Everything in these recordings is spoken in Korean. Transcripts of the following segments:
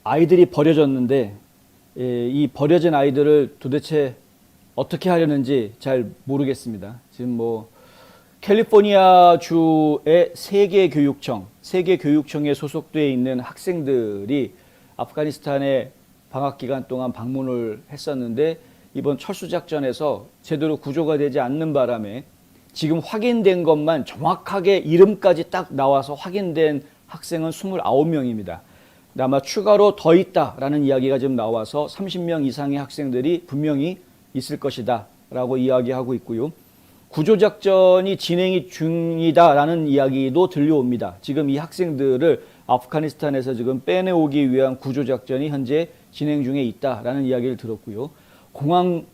아이들이 버려졌는데 이 버려진 아이들을 도대체 어떻게 하려는지 잘 모르겠습니다. 지금 뭐 캘리포니아 주의 세계교육청에 소속되어 있는 학생들이 아프가니스탄에 방학 기간 동안 방문을 했었는데 이번 철수작전에서 제대로 구조가 되지 않는 바람에 지금 확인된 것만 정확하게 이름까지 딱 나와서 확인된 학생은 29명입니다. 아마 추가로 더 있다라는 이야기가 지금 나와서 30명 이상의 학생들이 분명히 있을 것이다 라고 이야기하고 있고요. 구조작전이 진행이 중이다라는 이야기도 들려옵니다. 지금 이 학생들을 아프가니스탄에서 지금 빼내오기 위한 구조작전이 현재 진행 중에 있다라는 이야기를 들었고요. 공항은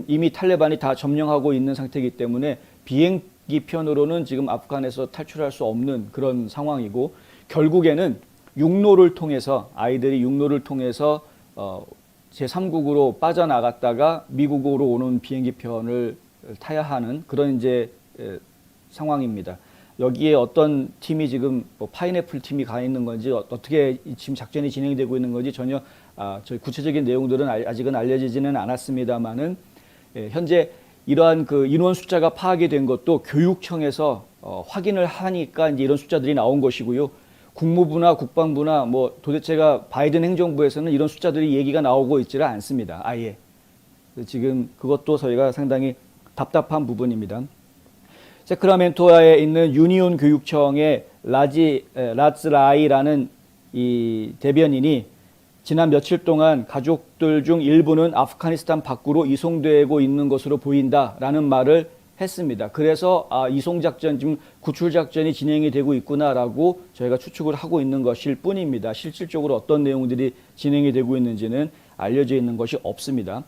이미 탈레반이 다 점령하고 있는 상태이기 때문에 비행기 편으로는 지금 아프간에서 탈출할 수 없는 그런 상황이고, 결국에는 육로를 통해서 아이들이 육로를 통해서 제3국으로 빠져나갔다가 미국으로 오는 비행기 편을 타야 하는 그런 이제 상황입니다. 여기에 어떤 팀이 지금 뭐 파인애플 팀이 가 있는 건지 어떻게 지금 작전이 진행되고 있는 건지 전혀 저희 구체적인 내용들은 아직은 알려지지는 않았습니다만은 현재 이러한 그 인원 숫자가 파악이 된 것도 교육청에서 확인을 하니까 이제 이런 숫자들이 나온 것이고요. 국무부나 국방부나 뭐 도대체가 바이든 행정부에서는 이런 숫자들이 얘기가 나오고 있지를 않습니다. 아예. 지금 그것도 저희가 상당히 답답한 부분입니다. 세크라멘토에 있는 유니온 교육청의 라즈라이라는 이 대변인이 지난 며칠 동안 가족들 중 일부는 아프가니스탄 밖으로 이송되고 있는 것으로 보인다라는 말을 했습니다. 그래서 이송작전, 지금 구출작전이 진행이 되고 있구나라고 저희가 추측을 하고 있는 것일 뿐입니다. 실질적으로 어떤 내용들이 진행이 되고 있는지는 알려져 있는 것이 없습니다.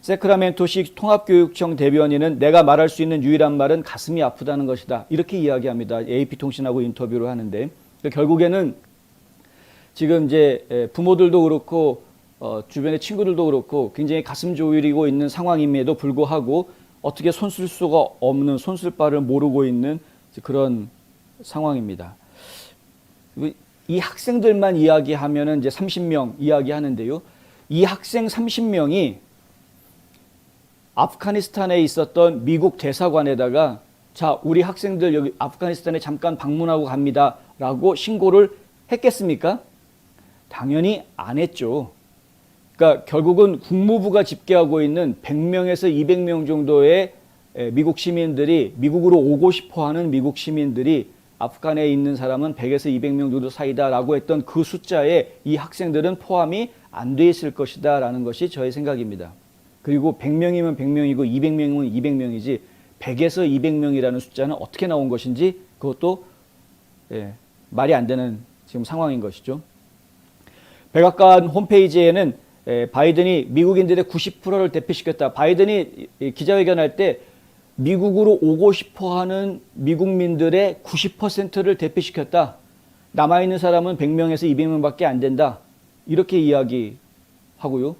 세크라멘토시 통합교육청 대변인은 내가 말할 수 있는 유일한 말은 가슴이 아프다는 것이다. 이렇게 이야기합니다. AP통신하고 인터뷰를 하는데 결국에는 지금 이제 부모들도 그렇고 주변의 친구들도 그렇고 굉장히 가슴 조이고 있는 상황임에도 불구하고 어떻게 손쓸 수가 없는, 손쓸 바를 모르고 있는 그런 상황입니다. 이 학생들만 이야기하면은 이제 30명 이야기하는데요. 이 학생 30명이 아프가니스탄에 있었던 미국 대사관에다가 자, 우리 학생들 여기 아프가니스탄에 잠깐 방문하고 갑니다라고 신고를 했겠습니까? 당연히 안 했죠. 그러니까 결국은 국무부가 집계하고 있는 100명에서 200명 정도의 미국 시민들이, 미국으로 오고 싶어하는 미국 시민들이 아프간에 있는 사람은 100에서 200명 정도 사이다라고 했던 그 숫자에 이 학생들은 포함이 안 돼 있을 것이다 라는 것이 저의 생각입니다. 그리고 100명이면 100명이고 200명이면 200명이지 100에서 200명이라는 숫자는 어떻게 나온 것인지 그것도 말이 안 되는 지금 상황인 것이죠. 백악관 홈페이지에는 바이든이 미국인들의 90%를 대피시켰다. 바이든이 기자회견할 때 미국으로 오고 싶어하는 미국민들의 90%를 대피시켰다. 남아있는 사람은 100명에서 200명밖에 안 된다. 이렇게 이야기하고요.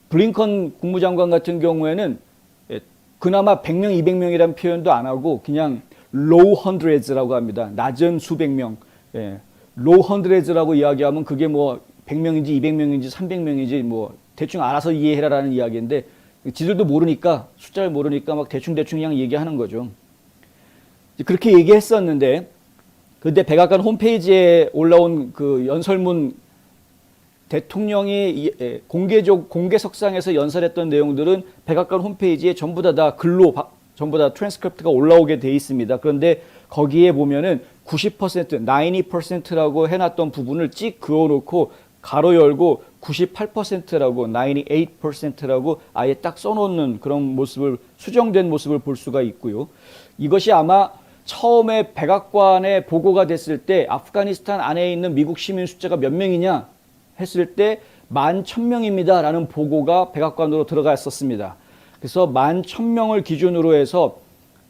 블링컨 국무장관 같은 경우에는 그나마 100명, 200명이라는 표현도 안 하고 그냥 low hundreds라고 합니다. 낮은 수백 명. low hundreds라고 이야기하면 그게 뭐 100명인지 200명인지 300명인지 뭐 대충 알아서 이해해라라는 이야기인데 지들도 모르니까, 숫자를 모르니까 막 대충 그냥 얘기하는 거죠. 그렇게 얘기했었는데 근데 백악관 홈페이지에 올라온 그 연설문, 대통령이 공개석상에서 연설했던 내용들은 백악관 홈페이지에 전부 다 글로 전부 다 트랜스크립트가 올라오게 돼 있습니다. 그런데 거기에 보면은 90%, 90%라고 해놨던 부분을 찍 그어놓고 가로 열고 98%라고 98%라고 아예 딱 써놓는 그런 모습을, 수정된 모습을 볼 수가 있고요. 이것이 아마 처음에 백악관에 보고가 됐을 때 아프가니스탄 안에 있는 미국 시민 숫자가 몇 명이냐 했을 때 11,000명입니다 라는 보고가 백악관으로 들어갔었습니다. 그래서 11,000명을 기준으로 해서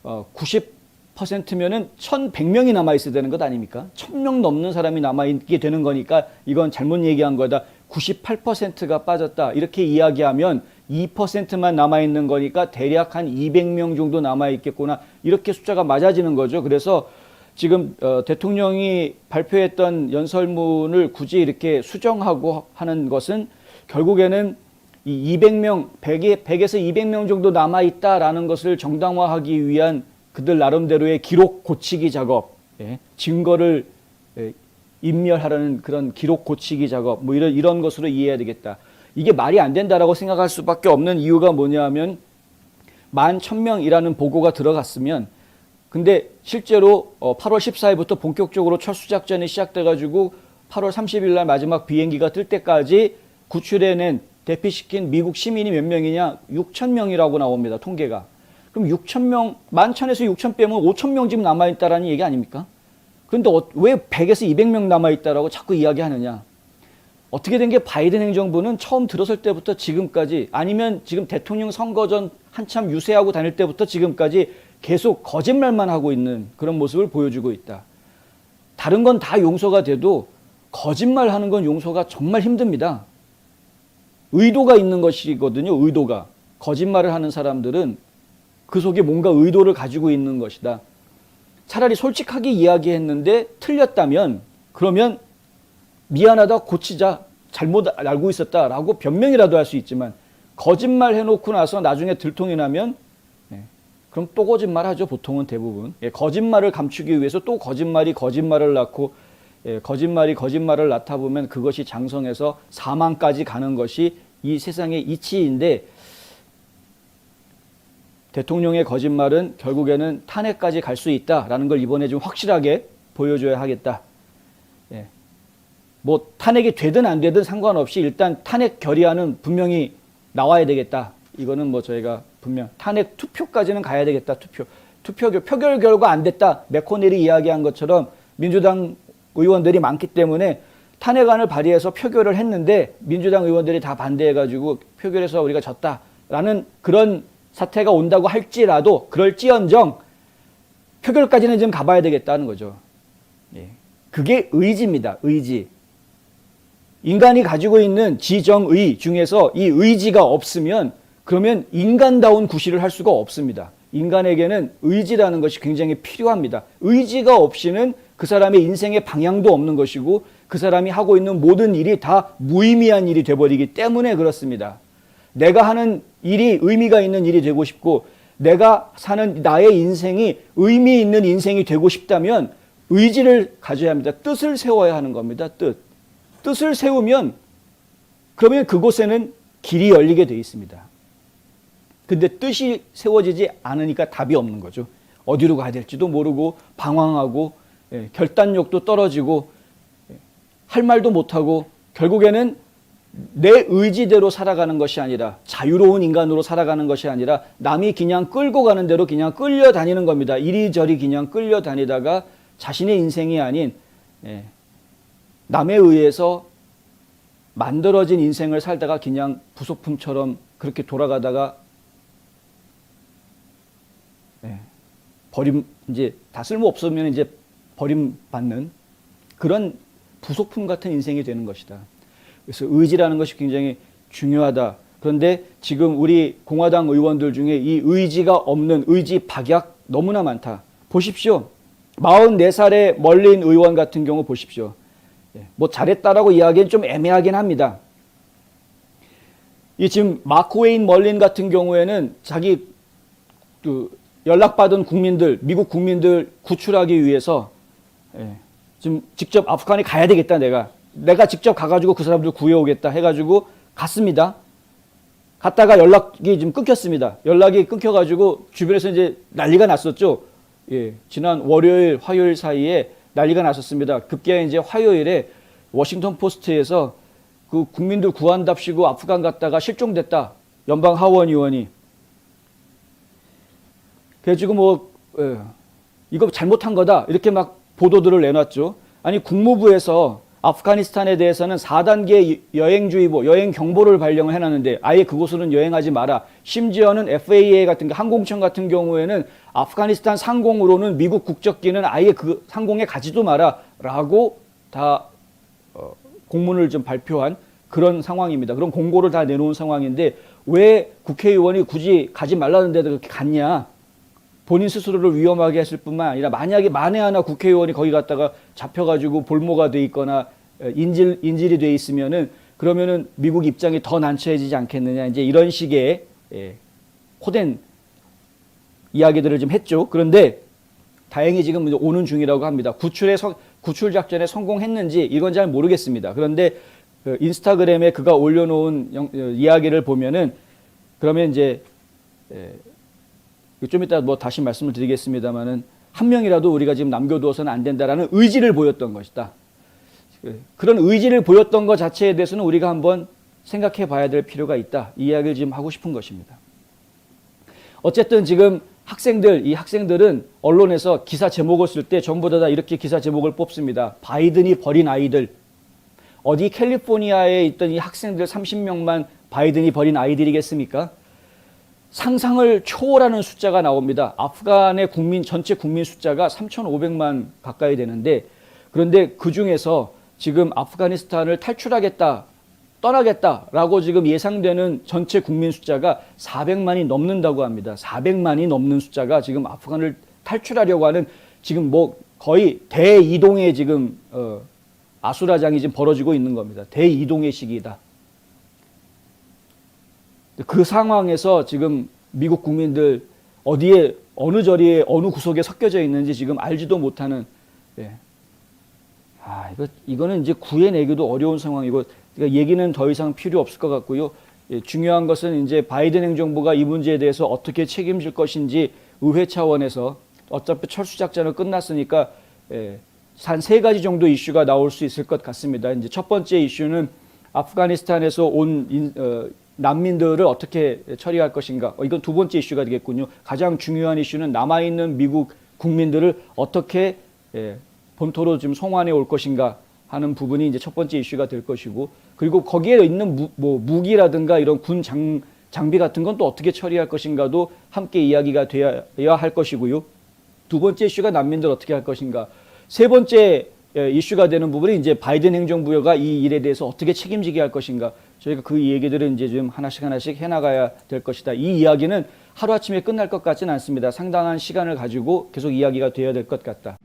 90%면은 1,100명이 남아있어야 되는 것 아닙니까? 1,000명 넘는 사람이 남아있게 되는 거니까 이건 잘못 얘기한 거다. 98%가 빠졌다. 이렇게 이야기하면 2%만 남아있는 거니까 대략 한 200명 정도 남아있겠구나. 이렇게 숫자가 맞아지는 거죠. 그래서 지금 대통령이 발표했던 연설문을 굳이 이렇게 수정하고 하는 것은 결국에는 이 200명, 100에서 200명 정도 남아있다라는 것을 정당화하기 위한 그들 나름대로의 기록 고치기 작업, 증거를 인멸하라는 그런 기록 고치기 작업, 뭐 이런 것으로 이해해야 되겠다. 이게 말이 안 된다라고 생각할 수밖에 없는 이유가 뭐냐면 11,000명이라는 보고가 들어갔으면 근데 실제로 8월 14일부터 본격적으로 철수작전이 시작돼가지고 8월 30일 날 마지막 비행기가 뜰 때까지 구출해낸 대피시킨 미국 시민이 몇 명이냐? 6,000명이라고 나옵니다. 통계가. 그럼 6,000명, 11,000에서 6,000 빼면 5,000명 지금 남아있다라는 얘기 아닙니까? 그런데 왜 100에서 200명 남아있다라고 자꾸 이야기하느냐? 어떻게 된 게 바이든 행정부는 처음 들어설 때부터 지금까지 아니면 지금 대통령 선거 전 한참 유세하고 다닐 때부터 지금까지 계속 거짓말만 하고 있는 그런 모습을 보여주고 있다. 다른 건 다 용서가 돼도 거짓말하는 건 용서가 정말 힘듭니다. 의도가 있는 것이거든요. 의도가. 거짓말을 하는 사람들은 그 속에 뭔가 의도를 가지고 있는 것이다. 차라리 솔직하게 이야기했는데 틀렸다면 그러면 미안하다 고치자 잘못 알고 있었다라고 변명이라도 할 수 있지만 거짓말 해놓고 나서 나중에 들통이 나면 그럼 또 거짓말하죠. 보통은 대부분. 거짓말을 감추기 위해서 또 거짓말을 낳고 거짓말이 거짓말을 낳다 보면 그것이 장성해서 사망까지 가는 것이 이 세상의 이치인데 대통령의 거짓말은 결국에는 탄핵까지 갈 수 있다라는 걸 이번에 좀 확실하게 보여줘야 하겠다. 뭐 탄핵이 되든 안 되든 상관없이 일단 탄핵 결의안은 분명히 나와야 되겠다. 이거는 뭐 저희가 분명 탄핵 투표까지는 가야 되겠다. 표결 결과 안 됐다. 맥코넬이 이야기한 것처럼 민주당 의원들이 많기 때문에 탄핵안을 발의해서 표결을 했는데 민주당 의원들이 다 반대해가지고 표결해서 우리가 졌다라는 그런 사태가 온다고 할지라도 그럴지언정 표결까지는 좀 가봐야 되겠다는 거죠. 그게 의지입니다. 의지. 인간이 가지고 있는 지정의 중에서 이 의지가 없으면 그러면 인간다운 구실을 할 수가 없습니다. 인간에게는 의지라는 것이 굉장히 필요합니다. 의지가 없이는 그 사람의 인생의 방향도 없는 것이고 그 사람이 하고 있는 모든 일이 다 무의미한 일이 돼버리기 때문에 그렇습니다. 내가 하는 일이 의미가 있는 일이 되고 싶고 내가 사는 나의 인생이 의미 있는 인생이 되고 싶다면 의지를 가져야 합니다. 뜻을 세워야 하는 겁니다. 뜻을 세우면 그러면 그곳에는 길이 열리게 돼 있습니다. 근데 뜻이 세워지지 않으니까 답이 없는 거죠. 어디로 가야 될지도 모르고 방황하고 결단력도 떨어지고 할 말도 못하고 결국에는 내 의지대로 살아가는 것이 아니라 자유로운 인간으로 살아가는 것이 아니라 남이 그냥 끌고 가는 대로 그냥 끌려다니는 겁니다. 이리저리 그냥 끌려다니다가 자신의 인생이 아닌 남에 의해서 만들어진 인생을 살다가 그냥 부속품처럼 그렇게 돌아가다가 이제 다 쓸모 없으면 이제 버림받는 그런 부속품 같은 인생이 되는 것이다. 그래서 의지라는 것이 굉장히 중요하다. 그런데 지금 우리 공화당 의원들 중에 이 의지가 없는 의지 박약 너무나 많다. 보십시오. 44살의 멀린 의원 같은 경우 보십시오. 뭐 잘했다라고 이야기는 좀 애매하긴 합니다. 이 지금 마크 웨인 멀린 같은 경우에는 자기 연락받은 국민들, 미국 국민들 구출하기 위해서 지금 직접 아프간에 가야 되겠다. 내가 직접 가가지고 그 사람들 구해오겠다 해가지고 갔습니다. 갔다가 연락이 좀 끊겼습니다. 연락이 끊겨가지고 주변에서 이제 난리가 났었죠. 지난 월요일, 화요일 사이에 난리가 났었습니다. 급기야 이제 화요일에 워싱턴 포스트에서 그 국민들 구한답시고 아프간 갔다가 실종됐다. 연방 하원 의원이. 그래가지고 이거 잘못한 거다. 이렇게 막 보도들을 내놨죠. 아니 국무부에서 아프가니스탄에 대해서는 4단계 여행주의보, 여행경보를 발령을 해놨는데 아예 그곳으로는 여행하지 마라. 심지어는 FAA 같은 항공청 같은 경우에는 아프가니스탄 상공으로는 미국 국적기는 아예 그 상공에 가지도 마라 라고 다 공문을 좀 발표한 그런 상황입니다. 그런 공고를 다 내놓은 상황인데 왜 국회의원이 굳이 가지 말라는 데도 그렇게 갔냐. 본인 스스로를 위험하게 했을 뿐만 아니라 만약에 만에 하나 국회의원이 거기 갔다가 잡혀가지고 볼모가 돼 있거나 인질이 돼 있으면은 그러면은 미국 입장이 더 난처해지지 않겠느냐, 이제 이런 식의 호된 이야기들을 좀 했죠. 그런데 다행히 지금 오는 중이라고 합니다. 구출 작전에 성공했는지 이건 잘 모르겠습니다. 그런데 인스타그램에 그가 올려놓은 이야기를 보면은 그러면 이제 좀 이따 뭐 다시 말씀을 드리겠습니다만은 한 명이라도 우리가 지금 남겨두어서는 안 된다라는 의지를 보였던 것이다. 그런 의지를 보였던 것 자체에 대해서는 우리가 한번 생각해 봐야 될 필요가 있다. 이 이야기를 지금 하고 싶은 것입니다. 어쨌든 지금 이 학생들은 언론에서 기사 제목을 쓸 때 전부 다 이렇게 기사 제목을 뽑습니다. 바이든이 버린 아이들. 어디 캘리포니아에 있던 이 학생들 30명만 바이든이 버린 아이들이겠습니까? 상상을 초월하는 숫자가 나옵니다. 아프간의 전체 국민 숫자가 3,500만 가까이 되는데, 그런데 그 중에서 지금 아프가니스탄을 떠나겠다라고 지금 예상되는 전체 국민 숫자가 400만이 넘는다고 합니다. 400만이 넘는 숫자가 지금 아프간을 탈출하려고 하는 지금 뭐 거의 대이동의 지금 아수라장이 지금 벌어지고 있는 겁니다. 대이동의 시기이다. 그 상황에서 지금 미국 국민들 어디에 어느 자리에 어느 구석에 섞여져 있는지 지금 알지도 못하는, 이거는 이제 구해내기도 어려운 상황이고, 그러니까 얘기는 더 이상 필요 없을 것 같고요. 중요한 것은 이제 바이든 행정부가 이 문제에 대해서 어떻게 책임질 것인지 의회 차원에서 어차피 철수작전은 끝났으니까 한 3가지 정도 이슈가 나올 수 있을 것 같습니다. 이제 첫 번째 이슈는 아프가니스탄에서 온 난민들을 어떻게 처리할 것인가. 이건 두 번째 이슈가 되겠군요. 가장 중요한 이슈는 남아있는 미국 국민들을 어떻게 본토로 좀 송환해 올 것인가 하는 부분이 이제 첫 번째 이슈가 될 것이고, 그리고 거기에 있는 무기라든가 이런 군 장비 같은 건 또 어떻게 처리할 것인가도 함께 이야기가 되어야 할 것이고요. 두 번째 이슈가 난민들 어떻게 할 것인가. 세 번째 이슈가 되는 부분이 이제 바이든 행정부가 이 일에 대해서 어떻게 책임지게 할 것인가. 저희가 그 얘기들은 이제 좀 하나씩 해나가야 될 것이다. 이 이야기는 하루아침에 끝날 것 같지는 않습니다. 상당한 시간을 가지고 계속 이야기가 되어야 될 것 같다.